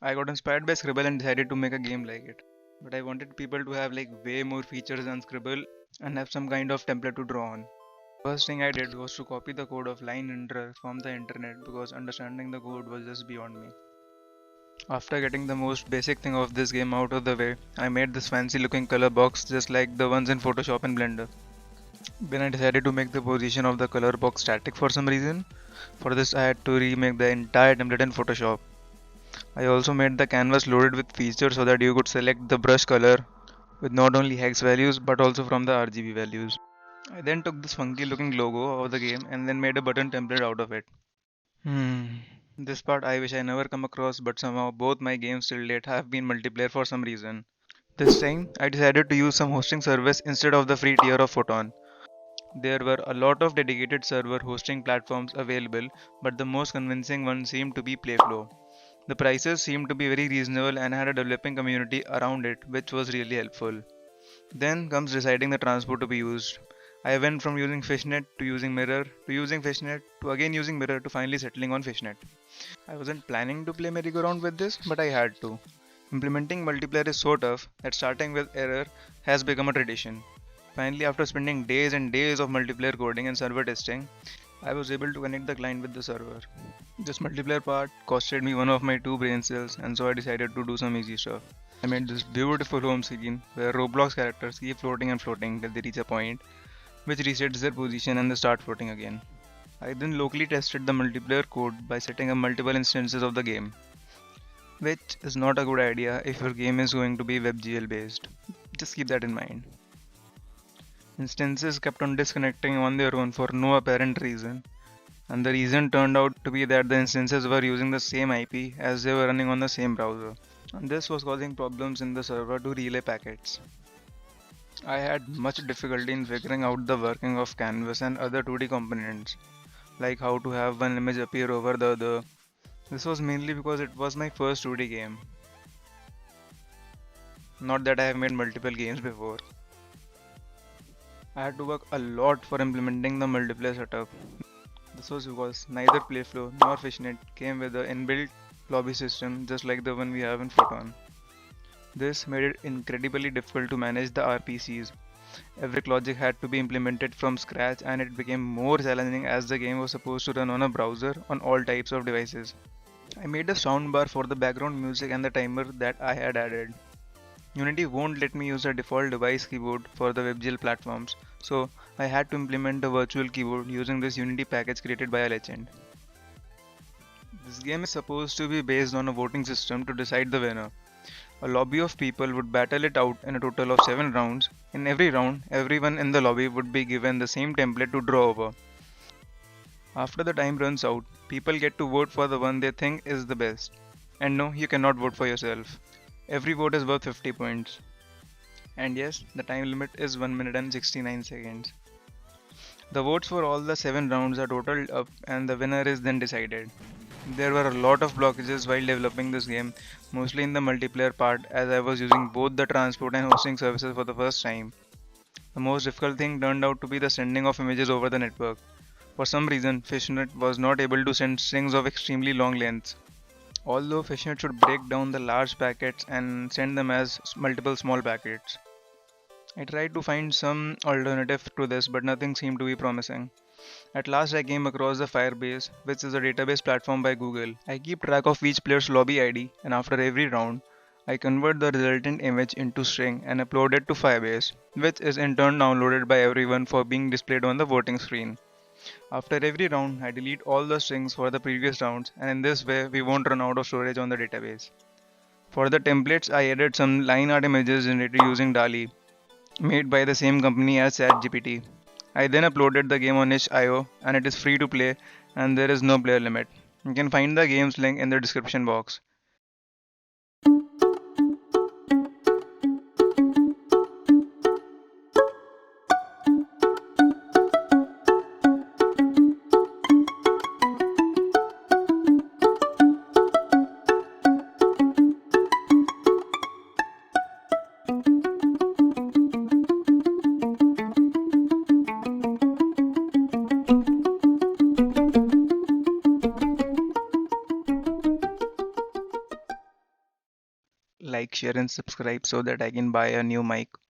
I got inspired by Scribble and decided to make a game like it. But I wanted people to have like way more features than Scribble and have some kind of template to draw on. First thing I did was to copy the code of line inter from the internet because understanding the code was just beyond me. After getting the most basic thing of this game out of the way, I made this fancy looking color box just like the ones in Photoshop and Blender. Then I decided to make the position of the color box static for some reason. For this I had to remake the entire template in Photoshop. I also made the canvas loaded with features so that you could select the brush color with not only hex values but also from the RGB values. I then took this funky looking logo of the game and then made a button template out of it. Hmm. This part I wish I never come across, but somehow both my games till date have been multiplayer for some reason. This time I decided to use some hosting service instead of the free tier of Photon. There were a lot of dedicated server hosting platforms available, but the most convincing one seemed to be Playflow. The prices seemed to be very reasonable and had a developing community around it, which was really helpful. Then comes deciding the transport to be used. I went from using Fishnet to using Mirror to using Fishnet to again using Mirror to finally settling on Fishnet. I wasn't planning to play merry-go-round with this, but I had to. Implementing multiplayer is so tough that starting with error has become a tradition. Finally, after spending days and days of multiplayer coding and server testing, I was able to connect the client with the server. This multiplayer part costed me one of my two brain cells, and so I decided to do some easy stuff. I made this beautiful home screen where Roblox characters keep floating and floating till they reach a point, which resets their position and they start floating again. I then locally tested the multiplayer code by setting up multiple instances of the game, which is not a good idea if your game is going to be WebGL based. Just keep that in mind. Instances kept on disconnecting on their own for no apparent reason, and the reason turned out to be that the instances were using the same IP as they were running on the same browser, and this was causing problems in the server to relay packets. I had much difficulty in figuring out the working of canvas and other 2D components, like how to have one image appear over the other. This was mainly because it was my first 2D game, not that I have made multiple games before. I had to work a lot for implementing the multiplayer setup. This was because neither Playflow nor Fishnet came with an inbuilt lobby system just like the one we have in Photon. This made it incredibly difficult to manage the RPCs. Every logic had to be implemented from scratch and it became more challenging as the game was supposed to run on a browser on all types of devices. I made a soundbar for the background music and the timer that I had added. Unity won't let me use a default device keyboard for the WebGL platforms, so I had to implement a virtual keyboard using this Unity package created by a legend. This game is supposed to be based on a voting system to decide the winner. A lobby of people would battle it out in a total of 7 rounds. In every round, everyone in the lobby would be given the same template to draw over. After the time runs out, people get to vote for the one they think is the best. And no, you cannot vote for yourself. Every vote is worth 50 points. And yes, the time limit is 1 minute and 69 seconds. The votes for all the 7 rounds are totaled up and the winner is then decided. There were a lot of blockages while developing this game, mostly in the multiplayer part as I was using both the transport and hosting services for the first time. The most difficult thing turned out to be the sending of images over the network. For some reason, Fishnet was not able to send strings of extremely long lengths. Although Fishnet should break down the large packets and send them as multiple small packets. I tried to find some alternative to this, but nothing seemed to be promising. At last I came across the Firebase, which is a database platform by Google. I keep track of each player's lobby ID and after every round, I convert the resultant image into string and upload it to Firebase, which is in turn downloaded by everyone for being displayed on the voting screen. After every round, I delete all the strings for the previous rounds and in this way we won't run out of storage on the database. For the templates, I added some line art images generated using DALI, made by the same company as ChatGPT. I then uploaded the game on itch.io and it is free to play and there is no player limit. You can find the game's link in the description box. like, share, and subscribe so that I can buy a new mic.